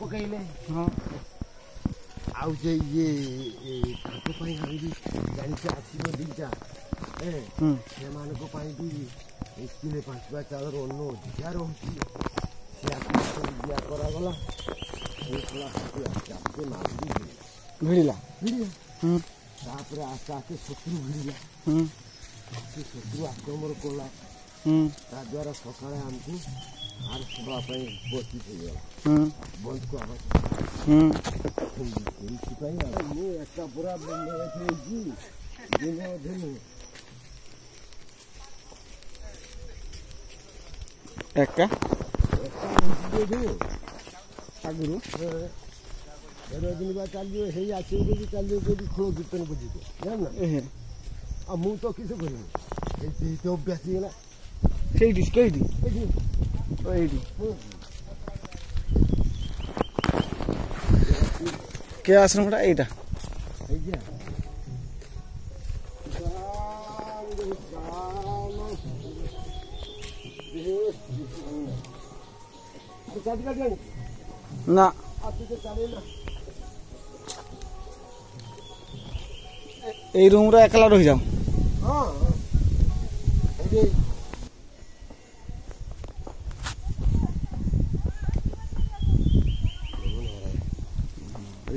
पकड़े हाँ आउ जे ये ताको पाई आइबी जानि से आसीबो दिजा से मानको पाई भी किले पांचवा चादर अन्नो दिया रहउची से आको दिया करा गला ए थोड़ा हाथे मारदी भिड़िला तापर आस्ते आस्ते शत्रु भिड़िला से शत्रु आक्रमण कला ता द्वारा सकाळे हमको आर सभा पाई बची थी गला बंद को आवाज ମୁଁ ଏକା ପୁରା ହେଇଛି ଦିନ ଦିନ ଏକା ଆଗରୁ ଦିନ ବା ଚାଲିବ ହେଇ ଆସିବ ବୋଲି ଚାଲିବ ବୋଲି ଖୋଳ କୀର୍ତ୍ତନ ବୁଝିବ ଜାଣିଲ ଆଉ ମୁଁ ତ କିଛି କରିନି ଏଇଠି ଅଭ୍ୟାସ ହେଇଗଲା ସେଇଠି କେଇଠି ଏଇଠି के आश्रम टा एटा ना ए रूम रे एकला रहि जाओ हां